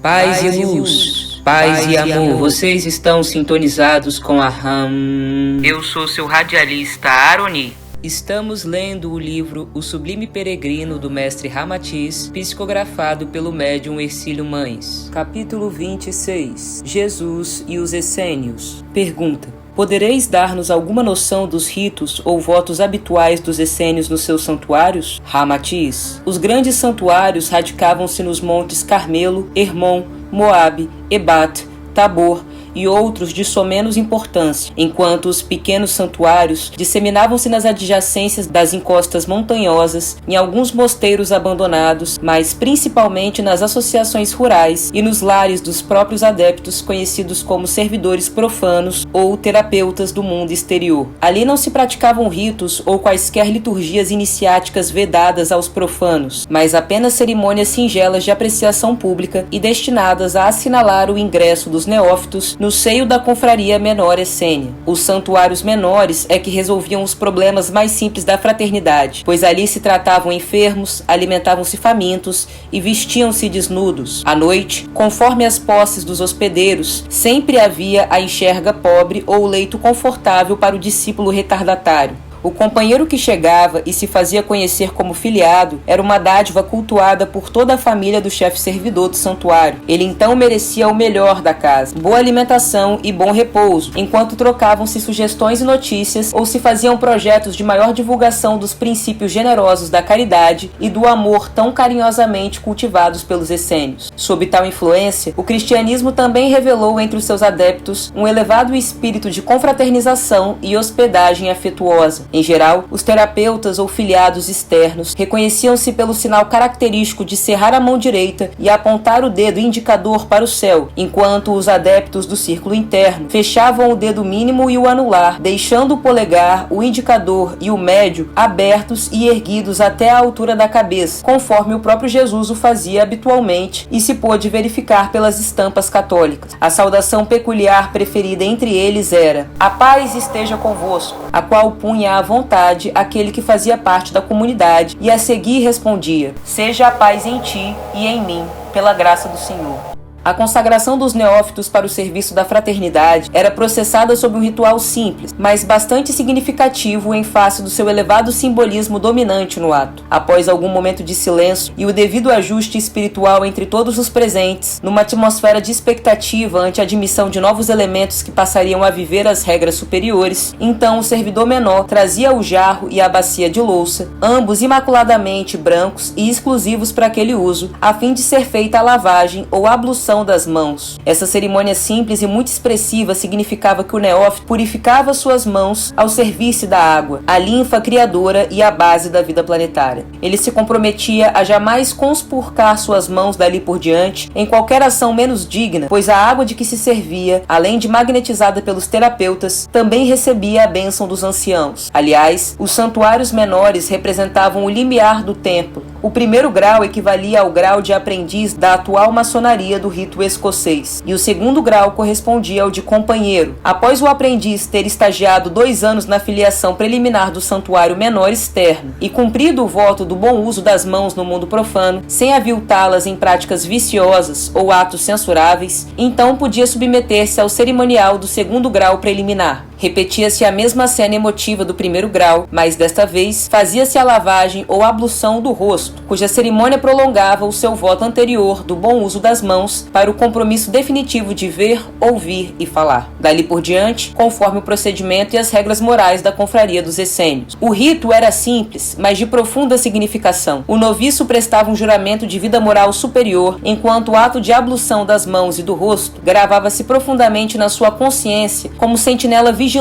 Paz e luz, paz e amor, vocês estão sintonizados com a RAM. Eu sou seu radialista Aroni. Estamos lendo o livro O Sublime Peregrino do mestre Ramatiz, psicografado pelo médium Hercílio Mães. Capítulo 26. Jesus e os Essênios. Pergunta: podereis dar-nos alguma noção dos ritos ou votos habituais dos essênios nos seus santuários? Ramatiz: os grandes santuários radicavam-se nos montes Carmelo, Hermon, Moabe, Ebat, Tabor e outros de somenos importância, enquanto os pequenos santuários disseminavam-se nas adjacências das encostas montanhosas, em alguns mosteiros abandonados, mas principalmente nas associações rurais e nos lares dos próprios adeptos conhecidos como servidores profanos ou terapeutas do mundo exterior. Ali não se praticavam ritos ou quaisquer liturgias iniciáticas vedadas aos profanos, mas apenas cerimônias singelas de apreciação pública e destinadas a assinalar o ingresso dos neófitos no seio da confraria menor essênia. Os santuários menores é que resolviam os problemas mais simples da fraternidade, pois ali se tratavam enfermos, alimentavam-se famintos e vestiam-se desnudos. À noite, conforme as posses dos hospedeiros, sempre havia a enxerga pobre ou o leito confortável para o discípulo retardatário. O companheiro que chegava e se fazia conhecer como filiado era uma dádiva cultuada por toda a família do chefe servidor do santuário. Ele então merecia o melhor da casa, boa alimentação e bom repouso, enquanto trocavam-se sugestões e notícias ou se faziam projetos de maior divulgação dos princípios generosos da caridade e do amor tão carinhosamente cultivados pelos essênios. Sob tal influência, o cristianismo também revelou entre os seus adeptos um elevado espírito de confraternização e hospedagem afetuosa. Em geral, os terapeutas ou filiados externos reconheciam-se pelo sinal característico de cerrar a mão direita e apontar o dedo indicador para o céu, enquanto os adeptos do círculo interno fechavam o dedo mínimo e o anular, deixando o polegar, o indicador e o médio abertos e erguidos até a altura da cabeça, conforme o próprio Jesus o fazia habitualmente e se pôde verificar pelas estampas católicas. A saudação peculiar preferida entre eles era: "A paz esteja convosco", a qual punha à vontade aquele que fazia parte da comunidade e a seguir respondia: "Seja a paz em ti e em mim, pela graça do Senhor". A consagração dos neófitos para o serviço da fraternidade era processada sob um ritual simples, mas bastante significativo em face do seu elevado simbolismo dominante no ato. Após algum momento de silêncio e o devido ajuste espiritual entre todos os presentes, numa atmosfera de expectativa ante a admissão de novos elementos que passariam a viver as regras superiores, então o servidor menor trazia o jarro e a bacia de louça, ambos imaculadamente brancos e exclusivos para aquele uso, a fim de ser feita a lavagem ou ablução das mãos. Essa cerimônia simples e muito expressiva significava que o neófito purificava suas mãos ao serviço da água, a linfa criadora e a base da vida planetária. Ele se comprometia a jamais conspurcar suas mãos dali por diante em qualquer ação menos digna, pois a água de que se servia, além de magnetizada pelos terapeutas, também recebia a bênção dos anciãos. Aliás, os santuários menores representavam o limiar do templo. O primeiro grau equivalia ao grau de aprendiz da atual maçonaria do rito escocês, e o segundo grau correspondia ao de companheiro. Após o aprendiz ter estagiado 2 anos na filiação preliminar do santuário menor externo e cumprido o voto do bom uso das mãos no mundo profano, sem aviltá-las em práticas viciosas ou atos censuráveis, então podia submeter-se ao cerimonial do segundo grau preliminar. Repetia-se a mesma cena emotiva do primeiro grau, mas desta vez fazia-se a lavagem ou ablução do rosto, cuja cerimônia prolongava o seu voto anterior do bom uso das mãos para o compromisso definitivo de ver, ouvir e falar. Dali por diante, conforme o procedimento e as regras morais da confraria dos essênios. O rito era simples, mas de profunda significação. O noviço prestava um juramento de vida moral superior, enquanto o ato de ablução das mãos e do rosto gravava-se profundamente na sua consciência como sentinela vigilante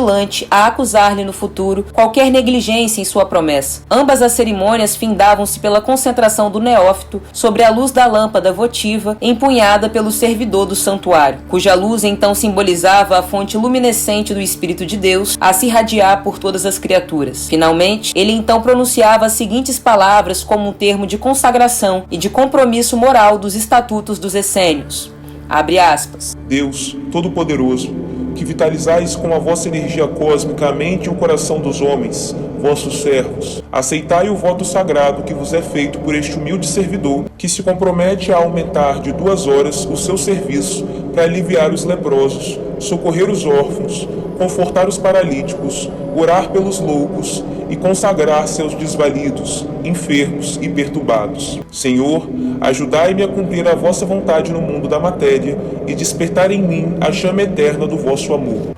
a acusar-lhe no futuro qualquer negligência em sua promessa. Ambas as cerimônias findavam-se pela concentração do neófito sobre a luz da lâmpada votiva empunhada pelo servidor do santuário, cuja luz então simbolizava a fonte luminescente do Espírito de Deus a se irradiar por todas as criaturas. Finalmente, ele então pronunciava as seguintes palavras como um termo de consagração e de compromisso moral dos estatutos dos essênios. Abre aspas. Deus Todo-Poderoso, que vitalizais com a vossa energia cósmica a mente e o coração dos homens, vossos servos. Aceitai o voto sagrado que vos é feito por este humilde servidor, que se compromete a aumentar de 2 horas o seu serviço para aliviar os leprosos, socorrer os órfãos, confortar os paralíticos, orar pelos loucos e consagrar-se aos desvalidos, enfermos e perturbados. Senhor, ajudai-me a cumprir a vossa vontade no mundo da matéria e despertar em mim a chama eterna do vosso amor.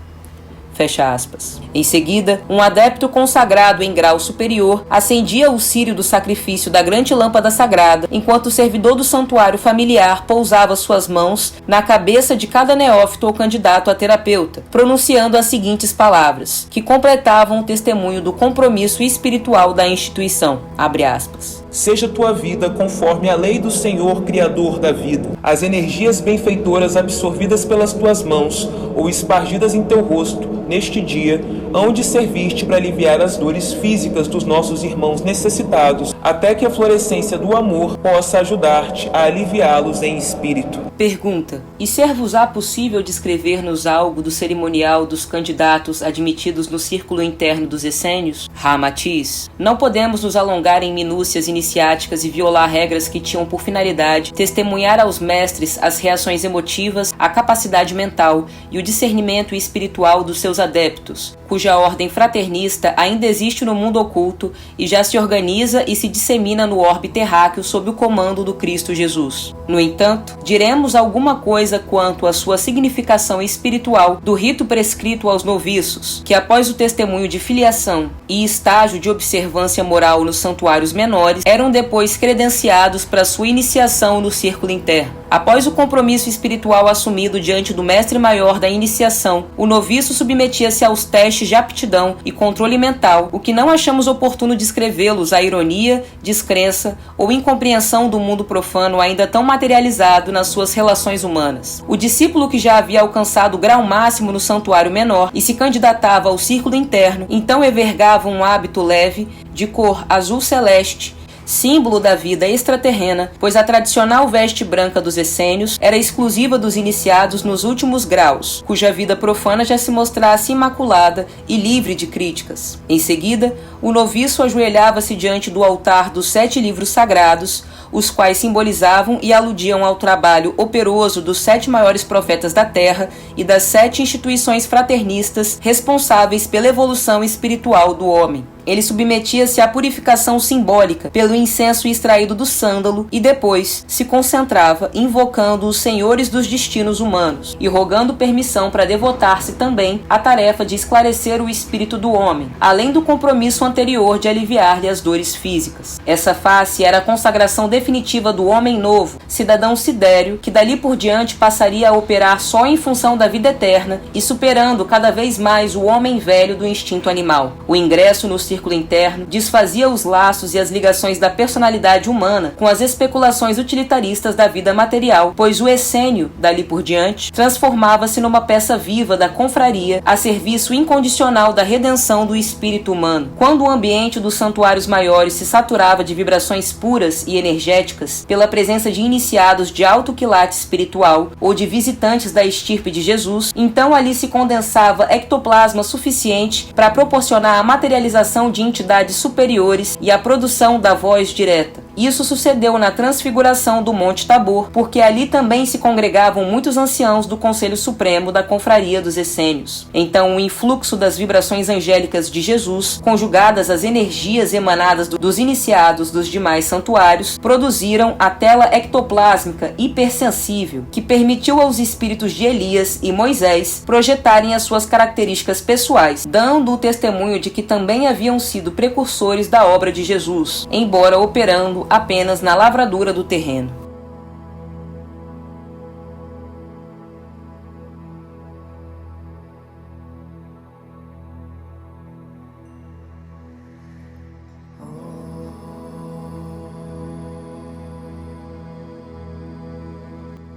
Fecha aspas. Em seguida, um adepto consagrado em grau superior acendia o círio do sacrifício da grande lâmpada sagrada, enquanto o servidor do santuário familiar pousava suas mãos na cabeça de cada neófito ou candidato a terapeuta, pronunciando as seguintes palavras, que completavam o testemunho do compromisso espiritual da instituição. Abre aspas. Seja tua vida conforme a lei do Senhor, Criador da vida. As energias benfeitoras absorvidas pelas tuas mãos ou espargidas em teu rosto, neste dia, hão de servir-te para aliviar as dores físicas dos nossos irmãos necessitados, até que a florescência do amor possa ajudar-te a aliviá-los em espírito. Pergunta: e ser-vos-á possível descrever-nos algo do cerimonial dos candidatos admitidos no círculo interno dos essênios? Ramatiz: não podemos nos alongar em minúcias iniciáticas e violar regras que tinham por finalidade testemunhar aos mestres as reações emotivas, a capacidade mental e o discernimento espiritual dos seus adeptos, cuja ordem fraternista ainda existe no mundo oculto e já se organiza e se dissemina no orbe terráqueo sob o comando do Cristo Jesus. No entanto, diremos alguma coisa quanto à sua significação espiritual do rito prescrito aos noviços, que após o testemunho de filiação e estágio de observância moral nos santuários menores, eram depois credenciados para sua iniciação no círculo interno. Após o compromisso espiritual assumido diante do mestre maior da iniciação, o noviço submetia-se aos testes de aptidão e controle mental, o que não achamos oportuno descrevê-los à ironia, descrença ou incompreensão do mundo profano ainda tão materializado nas suas relações humanas. O discípulo que já havia alcançado o grau máximo no santuário menor e se candidatava ao círculo interno, então envergava um hábito leve, de cor azul celeste, símbolo da vida extraterrena, pois a tradicional veste branca dos essênios era exclusiva dos iniciados nos últimos graus, cuja vida profana já se mostrasse imaculada e livre de críticas. Em seguida, o noviço ajoelhava-se diante do altar dos 7 livros sagrados, os quais simbolizavam e aludiam ao trabalho operoso dos 7 maiores profetas da Terra e das 7 instituições fraternistas responsáveis pela evolução espiritual do homem. Ele submetia-se à purificação simbólica pelo incenso extraído do sândalo e depois se concentrava invocando os senhores dos destinos humanos e rogando permissão para devotar-se também à tarefa de esclarecer o espírito do homem, além do compromisso anterior de aliviar-lhe as dores físicas. Essa face era a consagração definitiva do homem novo, cidadão sidério, que dali por diante passaria a operar só em função da vida eterna e superando cada vez mais o homem velho do instinto animal. O ingresso no círculo interno desfazia os laços e as ligações da personalidade humana com as especulações utilitaristas da vida material, pois o essênio, dali por diante, transformava-se numa peça viva da confraria a serviço incondicional da redenção do espírito humano. Quando o ambiente dos santuários maiores se saturava de vibrações puras e energéticas pela presença de iniciados de alto quilate espiritual ou de visitantes da estirpe de Jesus, então ali se condensava ectoplasma suficiente para proporcionar a materialização de entidades superiores e a produção da voz direta. Isso sucedeu na transfiguração do Monte Tabor, porque ali também se congregavam muitos anciãos do Conselho Supremo da Confraria dos Essênios. Então o influxo das vibrações angélicas de Jesus, conjugadas às energias emanadas dos iniciados dos demais santuários, produziram a tela ectoplásmica hipersensível, que permitiu aos espíritos de Elias e Moisés projetarem as suas características pessoais, dando o testemunho de que também haviam sido precursores da obra de Jesus, embora operando apenas na lavradura do terreno.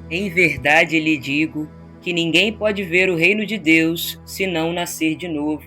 Em verdade lhe digo que ninguém pode ver o reino de Deus se não nascer de novo.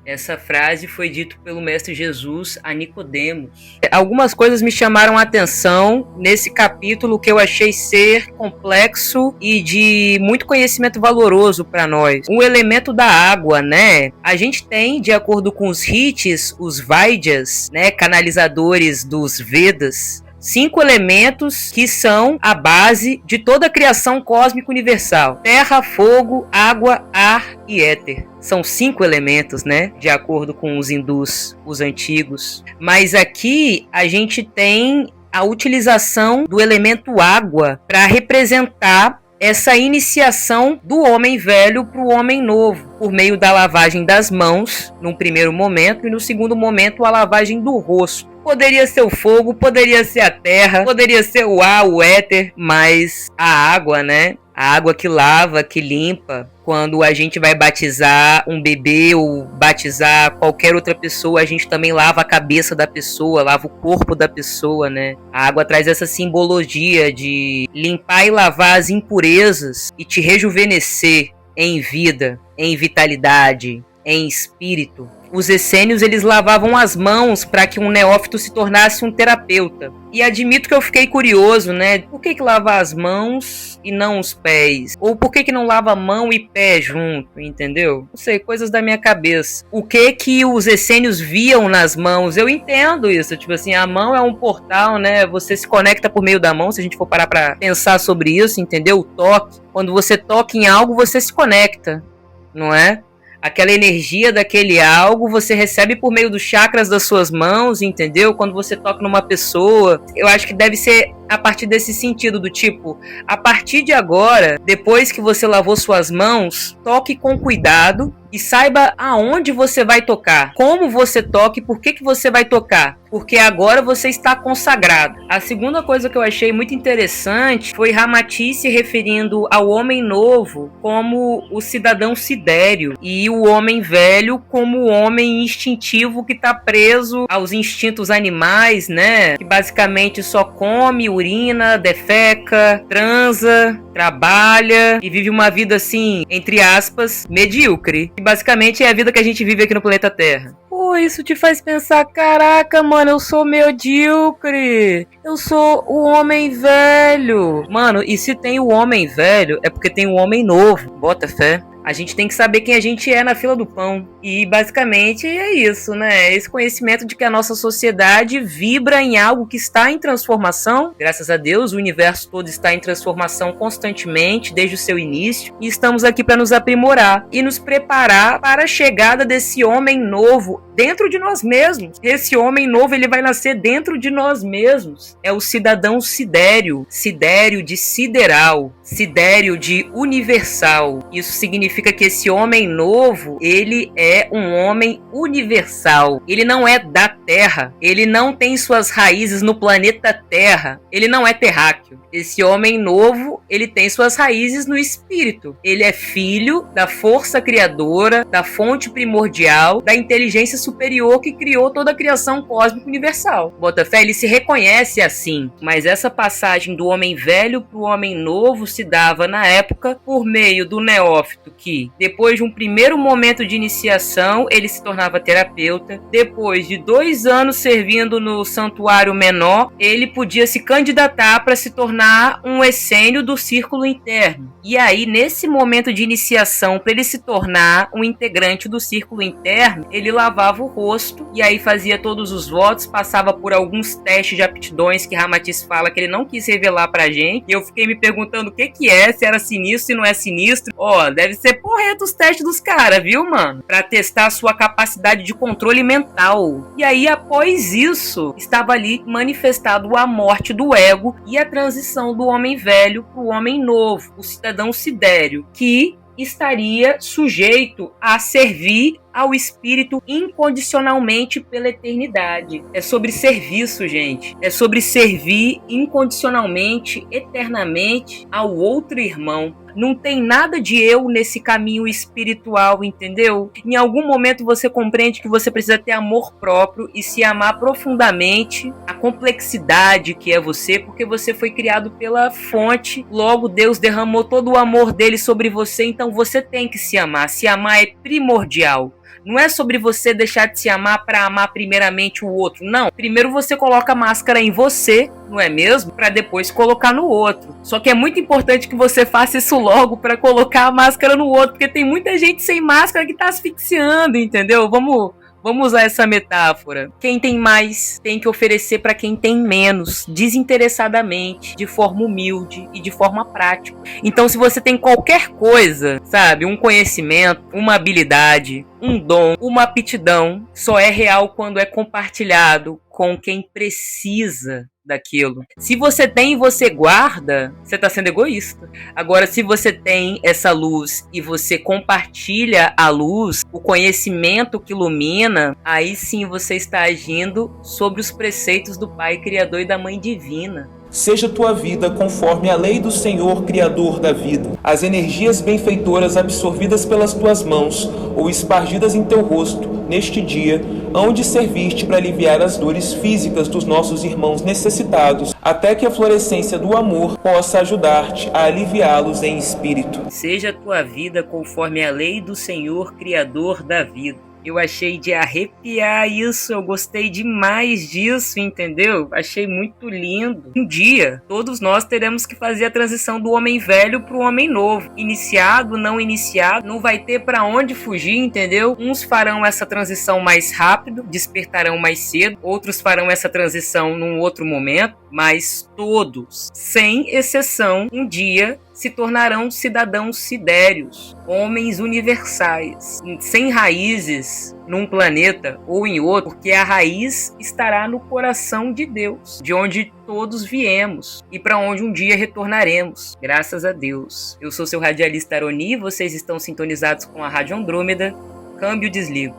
Essa frase foi dita pelo Mestre Jesus a Nicodemos. Algumas coisas me chamaram a atenção nesse capítulo que eu achei ser complexo e de muito conhecimento valoroso para nós. O elemento da água, né? A gente tem, de acordo com os Ritis, os Vaidyas, né, canalizadores dos Vedas, 5 elementos que são a base de toda a criação cósmica universal: terra, fogo, água, ar e éter. São 5 elementos, né? De acordo com os hindus, os antigos. Mas aqui a gente tem a utilização do elemento água para representar essa iniciação do homem velho para o homem novo, por meio da lavagem das mãos, num primeiro momento, e no segundo momento a lavagem do rosto. Poderia ser o fogo, poderia ser a terra, poderia ser o ar, o éter, mas a água, né? A água que lava, que limpa. Quando a gente vai batizar um bebê ou batizar qualquer outra pessoa, a gente também lava a cabeça da pessoa, lava o corpo da pessoa, né? A água traz essa simbologia de limpar e lavar as impurezas e te rejuvenescer em vida, em vitalidade, em espírito. Os essênios, eles lavavam as mãos para que um neófito se tornasse um terapeuta. E admito que eu fiquei curioso, né? Por que lava as mãos e não os pés? Ou por que não lava mão e pé junto, entendeu? Não sei, coisas da minha cabeça. O que os essênios viam nas mãos? Eu entendo isso, tipo assim, a mão é um portal, né? Você se conecta por meio da mão, se a gente for parar para pensar sobre isso, entendeu? O toque. Quando você toca em algo, você se conecta, não é? Aquela energia daquele algo você recebe por meio dos chakras das suas mãos, entendeu? Quando você toca numa pessoa, eu acho que deve ser a partir desse sentido do tipo, a partir de agora, depois que você lavou suas mãos, toque com cuidado e saiba aonde você vai tocar, como você toca e por que você vai tocar, porque agora você está consagrado. A segunda coisa que eu achei muito interessante foi Ramati se referindo ao homem novo como o cidadão sidéreo e o homem velho como o homem instintivo que está preso aos instintos animais, né? Que basicamente só come, urina, defeca, transa, trabalha e vive uma vida assim, entre aspas, medíocre. Que basicamente é a vida que a gente vive aqui no planeta Terra. Pô, isso te faz pensar, caraca, mano, eu sou medíocre. Eu sou o homem velho. Mano, e se tem o homem velho, é porque tem o homem novo. Bota fé. A gente tem que saber quem a gente é na fila do pão. E basicamente é isso, né? Esse conhecimento de que a nossa sociedade vibra em algo que está em transformação. Graças a Deus, o universo todo está em transformação constantemente, desde o seu início. E estamos aqui para nos aprimorar e nos preparar para a chegada desse homem novo dentro de nós mesmos. Esse homem novo, ele vai nascer dentro de nós mesmos. É o cidadão sidério. Sidério de sideral. Sidério de universal. Isso significa que esse homem novo, ele é um homem universal. Ele não é da Terra. Ele não tem suas raízes no planeta Terra. Ele não é terráqueo. Esse homem novo, ele tem suas raízes no espírito. Ele é filho da força criadora, da fonte primordial, da inteligência superior que criou toda a criação cósmica universal. Botafé, ele se reconhece assim. Mas essa passagem do homem velho para o homem novo se dava na época por meio do neófito que, depois de um primeiro momento de iniciação, ele se tornava terapeuta. Depois de 2 anos servindo no santuário menor, ele podia se candidatar para se tornar um essênio do círculo interno. E aí, nesse momento de iniciação, para ele se tornar um integrante do círculo interno, ele lavava o rosto e aí fazia todos os votos, passava por alguns testes de aptidões que Ramatiz fala que ele não quis revelar pra gente. E eu fiquei me perguntando o que é, se era sinistro, se não é sinistro. Ó, deve ser porreto os testes dos caras, viu, mano? Pra testar a sua capacidade de controle mental. E aí, após isso, estava ali manifestado a morte do ego e a transição do homem velho pro homem novo, o cidadão sidéreo, que estaria sujeito a servir ao espírito incondicionalmente pela eternidade. É sobre serviço, gente. É sobre servir incondicionalmente, eternamente ao outro irmão. Não tem nada de eu nesse caminho espiritual, entendeu? Em algum momento você compreende que você precisa ter amor próprio e se amar profundamente, a complexidade que é você, porque você foi criado pela fonte, logo Deus derramou todo o amor dele sobre você, então você tem que se amar. Se amar é primordial. Não é sobre você deixar de se amar para amar primeiramente o outro. Não. Primeiro você coloca a máscara em você, não é mesmo? Para depois colocar no outro. Só que é muito importante que você faça isso logo para colocar a máscara no outro, porque tem muita gente sem máscara que tá asfixiando, entendeu? Vamos usar essa metáfora. Quem tem mais tem que oferecer para quem tem menos, desinteressadamente, de forma humilde e de forma prática. Então, se você tem qualquer coisa, sabe, um conhecimento, uma habilidade, um dom, uma aptidão, só é real quando é compartilhado com quem precisa daquilo. Se você tem e você guarda, você está sendo egoísta. Agora, se você tem essa luz e você compartilha a luz, o conhecimento que ilumina, aí sim você está agindo sobre os preceitos do Pai Criador e da Mãe Divina. Seja tua vida conforme a lei do Senhor Criador da vida. As energias benfeitoras absorvidas pelas tuas mãos ou espargidas em teu rosto, neste dia, hão de servir-te para aliviar as dores físicas dos nossos irmãos necessitados, até que a florescência do amor possa ajudar-te a aliviá-los em espírito. Seja tua vida conforme a lei do Senhor Criador da vida. Eu achei de arrepiar isso, eu gostei demais disso, entendeu? Achei muito lindo. Um dia, todos nós teremos que fazer a transição do homem velho para o homem novo. Iniciado, não iniciado, não vai ter para onde fugir, entendeu? Uns farão essa transição mais rápido, despertarão mais cedo. Outros farão essa transição num outro momento. Mas todos, sem exceção, um dia se tornarão cidadãos sidérios, homens universais, sem raízes num planeta ou em outro, porque a raiz estará no coração de Deus, de onde todos viemos e para onde um dia retornaremos, graças a Deus. Eu sou seu radialista Aroni, vocês estão sintonizados com a Rádio Andrômeda. Câmbio, desligo.